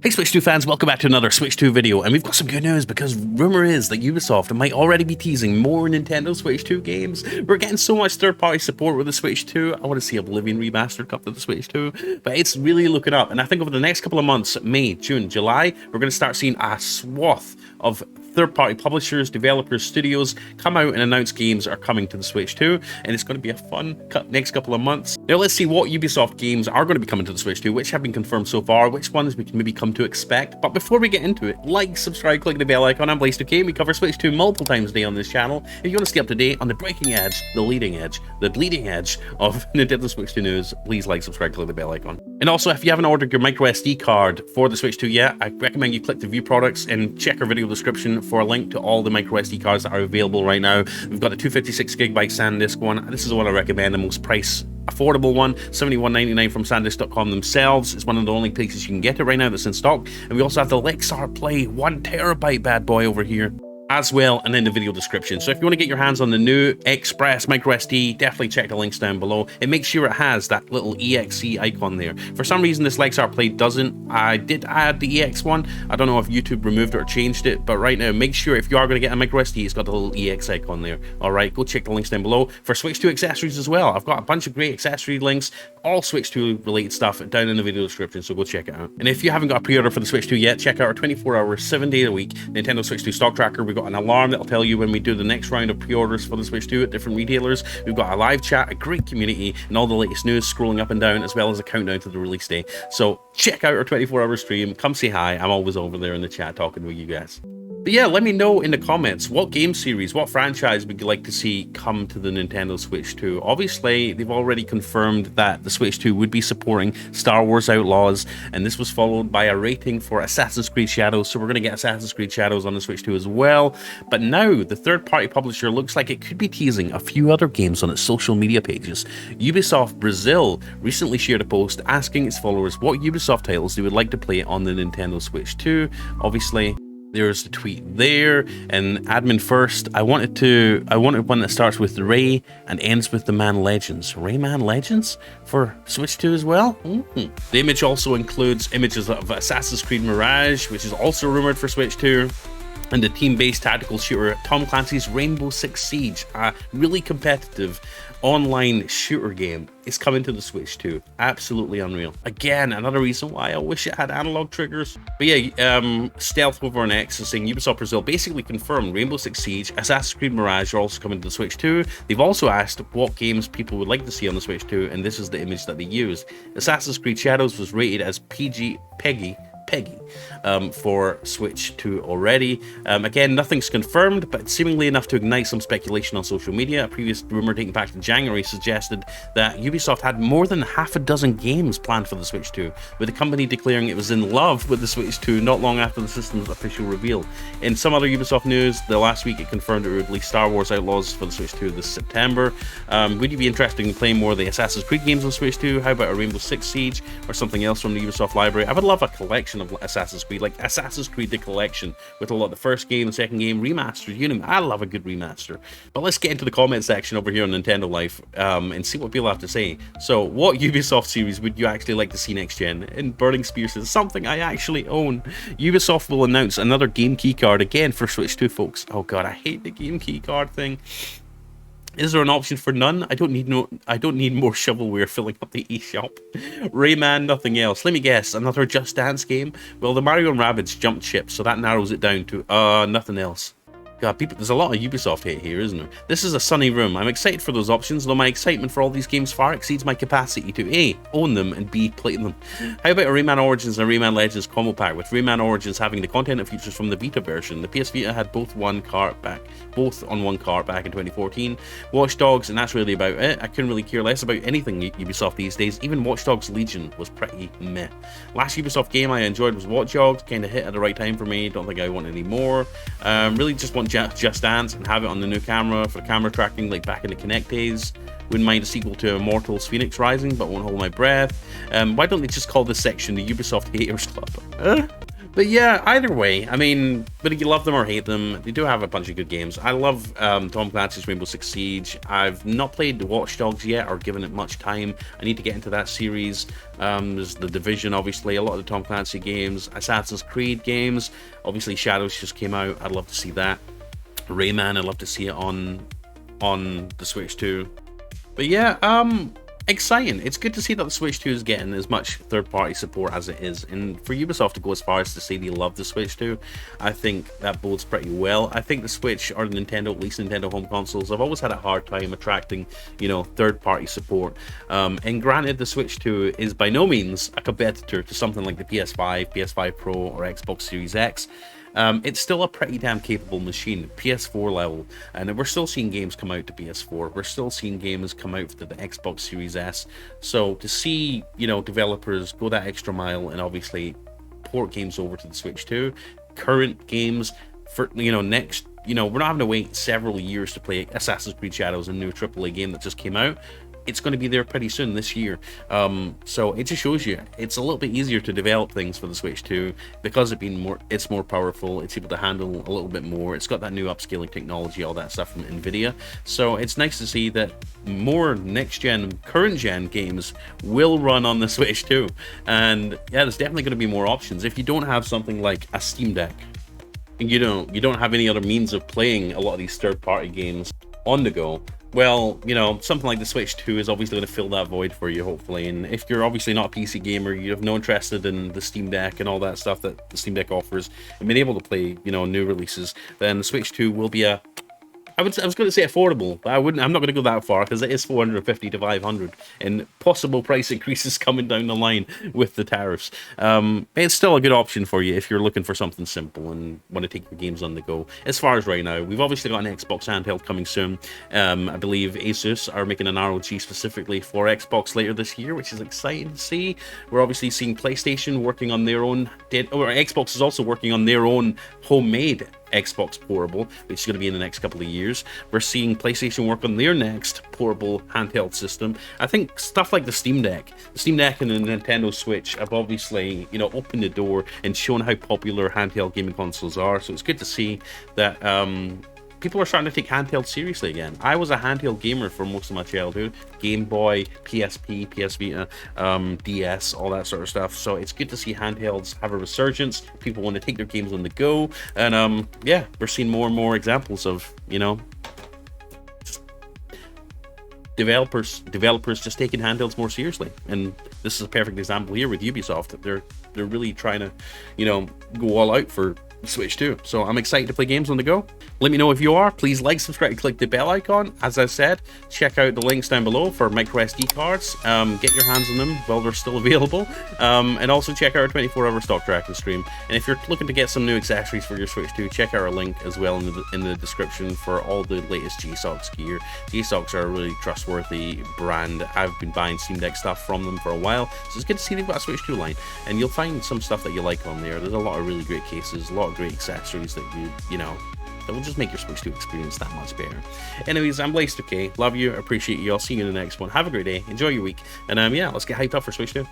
Hey Switch 2 fans, welcome back to another Switch 2 video, and we've got some good news because rumor is that Ubisoft might already be teasing more Nintendo Switch 2 games. We're getting so much third-party support with the Switch 2. I want to see Oblivion Remastered come to the Switch 2, but it's really looking up, and I think over the next couple of months, May, June, July, we're going to start seeing a swath of third-party publishers, developers, studios come out and announce games are coming to the Switch 2, and it's going to be a fun next couple of months. Now let's see what Ubisoft games are going to be coming to the Switch 2, which have been confirmed so far, which ones we can maybe come to expect. But before we get into it, like, subscribe, click the bell icon. I'm Blaze2K. We cover Switch 2 multiple times a day on this channel. If you want to stay up to date on the breaking edge, the leading edge, the bleeding edge of Nintendo Switch 2 news, please like, subscribe, click the bell icon. And also, if you haven't ordered your micro SD card for the Switch 2 yet, I recommend you click the view products and check our video description for a link to all the micro SD cards that are available right now. We've got the 256GB SanDisk one. This is the one I recommend, the most price affordable one, $71.99 from sandisk.com themselves. It's one of the only places you can get it right now that's in stock. And we also have the Lexar Play 1TB bad boy over here as well, and in the video description. So if you want to get your hands on the new Express micro SD, definitely check the links down below. It makes sure it has that little EXE icon there. For some reason this Lexar Play doesn't. I did add the EX one. I don't know if YouTube removed it or changed it, but right now make sure if you are going to get a micro SD, it's got the little EX icon there. Alright, go check the links down below for Switch 2 accessories as well. I've got a bunch of great accessory links, all Switch 2 related stuff down in the video description, so go check it out. And if you haven't got a pre-order for the Switch 2 yet, check out our 24-hour, 7-day-a-week Nintendo Switch 2 stock tracker. We've got an alarm that'll tell you when we do the next round of pre-orders for the Switch 2 at different retailers. We've got a live chat, a great community, and all the latest news scrolling up and down, as well as a countdown to the release day. So check out our 24-hour stream, come say hi. I'm always over there in the chat talking with you guys. But yeah, let me know in the comments what game series, what franchise would you like to see come to the Nintendo Switch 2? Obviously, they've already confirmed that the Switch 2 would be supporting Star Wars Outlaws, and this was followed by a rating for Assassin's Creed Shadows, so we're going to get Assassin's Creed Shadows on the Switch 2 as well. But now, the third-party publisher looks like it could be teasing a few other games on its social media pages. Ubisoft Brazil recently shared a post asking its followers what Ubisoft titles they would like to play on the Nintendo Switch 2. Obviously, there's the tweet there, and admin first. I wanted one that starts with Ray and ends with the Man Legends. Rayman Legends for Switch 2 as well. The image also includes images of Assassin's Creed Mirage, which is also rumored for Switch 2. And the team-based tactical shooter Tom Clancy's Rainbow Six Siege, a really competitive online shooter game, is coming to the Switch 2. Absolutely unreal. Again, another reason why I wish it had analog triggers. But yeah, Stealth over on X is saying Ubisoft Brazil basically confirmed Rainbow Six Siege, Assassin's Creed Mirage are also coming to the Switch 2. They've also asked what games people would like to see on the Switch 2, and this is the image that they used. Assassin's Creed Shadows was rated as PEGI for Switch 2 already. Again, nothing's confirmed, but seemingly enough to ignite some speculation on social media. A previous rumor dating back to January suggested that Ubisoft had more than half a dozen games planned for the Switch 2, with the company declaring it was in love with the Switch 2 not long after the system's official reveal. In some other Ubisoft news, the last week it confirmed it would release Star Wars Outlaws for the Switch 2 this September. Would you be interested in playing more of the Assassin's Creed games on Switch 2? How about a Rainbow Six Siege or something else from the Ubisoft library? I would love a collection of Assassin's Creed, like Assassin's Creed the Collection, with a lot of the first game, the second game, remastered. You know, I love a good remaster. But let's get into the comment section over here on Nintendo Life and see what people have to say. So, what Ubisoft series would you actually like to see next gen? And Burning Spear says, something I actually own. Ubisoft will announce another game key card again for Switch 2, folks. Oh god, I hate the game key card thing. Is there an option for none? I don't need more shovelware filling up the eShop. Rayman, nothing else. Let me guess, another Just Dance game? Well, the Mario Rabbids jumped ship, so that narrows it down to nothing else. God, people, there's a lot of Ubisoft hate here, isn't there? This is a sunny room. I'm excited for those options, though my excitement for all these games far exceeds my capacity to A, own them, and B, play them. How about a Rayman Origins and a Rayman Legends combo pack, with Rayman Origins having the content and features from the Vita version? The PS Vita had both on one cart back in 2014. Watch Dogs, and that's really about it. I couldn't really care less about anything Ubisoft these days. Even Watch Dogs Legion was pretty meh. Last Ubisoft game I enjoyed was Watch Dogs, kind of hit at the right time for me. Don't think I want any more. Really just want Just Dance and have it on the new camera for camera tracking like back in the Kinect days. Wouldn't mind a sequel to Immortals Phoenix Rising, but won't hold my breath. Why don't they just call this section the Ubisoft Haters Club? But yeah, either way, I mean, whether you love them or hate them, they do have a bunch of good games. I love Tom Clancy's Rainbow Six Siege. I've not played Watch Dogs yet or given it much time. I need to get into that series. There's The Division, obviously, a lot of the Tom Clancy games, Assassin's Creed games. Obviously, Shadows just came out. I'd love to see that. Rayman, I'd love to see it on the Switch too. But yeah, exciting. It's good to see that the Switch 2 is getting as much third-party support as it is, and for Ubisoft to go as far as to say they love the Switch 2, I think that bodes pretty well. I think the Switch, or the Nintendo, at least Nintendo home consoles, have always had a hard time attracting, you know, third-party support. And granted, the Switch 2 is by no means a competitor to something like the PS5, PS5 Pro, or Xbox Series X. It's still a pretty damn capable machine, PS4 level, and we're still seeing games come out to PS4. We're still seeing games come out to the Xbox Series S. So to see, you know, developers go that extra mile and obviously port games over to the Switch 2, current games for, you know, next, you know, we're not having to wait several years to play Assassin's Creed Shadows, a new AAA game that just came out. It's going to be there pretty soon this year. So it just shows you it's a little bit easier to develop things for the Switch 2 because it's more powerful. It's able to handle a little bit more. It's got that new upscaling technology, all that stuff from Nvidia. So it's nice to see that more next gen, current gen games will run on the Switch 2. And yeah, there's definitely going to be more options. If you don't have something like a Steam Deck, and you don't have any other means of playing a lot of these third-party games on the go, well, you know, something like the Switch 2 is obviously going to fill that void for you, hopefully. And if you're obviously not a PC gamer, you have no interest in the Steam Deck and all that stuff that the Steam Deck offers, and being able to play, you know, new releases, then the Switch 2 will be a... I was going to say affordable, but I'm not going to go that far because it is 450 to 500, and possible price increases coming down the line with the tariffs. It's still a good option for you if you're looking for something simple and want to take your games on the go. As far as right now, we've obviously got an Xbox handheld coming soon. I believe Asus are making an ROG specifically for Xbox later this year, which is exciting to see. We're obviously seeing PlayStation working on their own, or Xbox is also working on their own homemade Xbox portable, which is going to be in the next couple of years. We're seeing PlayStation work on their next portable handheld system. I think stuff like the Steam Deck and the Nintendo Switch have obviously, you know, opened the door and shown how popular handheld gaming consoles are. So it's good to see that people are starting to take handheld seriously again. I was a handheld gamer for most of my childhood. Game Boy, PSP, PS Vita, DS, all that sort of stuff. So it's good to see handhelds have a resurgence. People want to take their games on the go. And yeah, we're seeing more and more examples of, you know, developers just taking handhelds more seriously. And this is a perfect example here with Ubisoft. They're really trying to, you know, go all out for Switch 2. So I'm excited to play games on the go. Let me know if you are. Please like, subscribe, click the bell icon. As I said, check out the links down below for micro SD cards. Get your hands on them while they're still available. And also check out our 24-hour stock tracking stream. And if you're looking to get some new accessories for your Switch 2, check out our link as well in the description for all the latest G-Socks gear. G-Socks are a really trustworthy brand. I've been buying Steam Deck stuff from them for a while, so it's good to see they've got a Switch 2 line. And you'll find some stuff that you like on there. There's a lot of really great cases, a lot of great accessories that you know, that will just make your Switch 2 experience that much better. Anyways, I'm Blaze2K. Love you, appreciate you. I'll see you in the next one. Have a great day, enjoy your week, and yeah, let's get hyped up for Switch 2.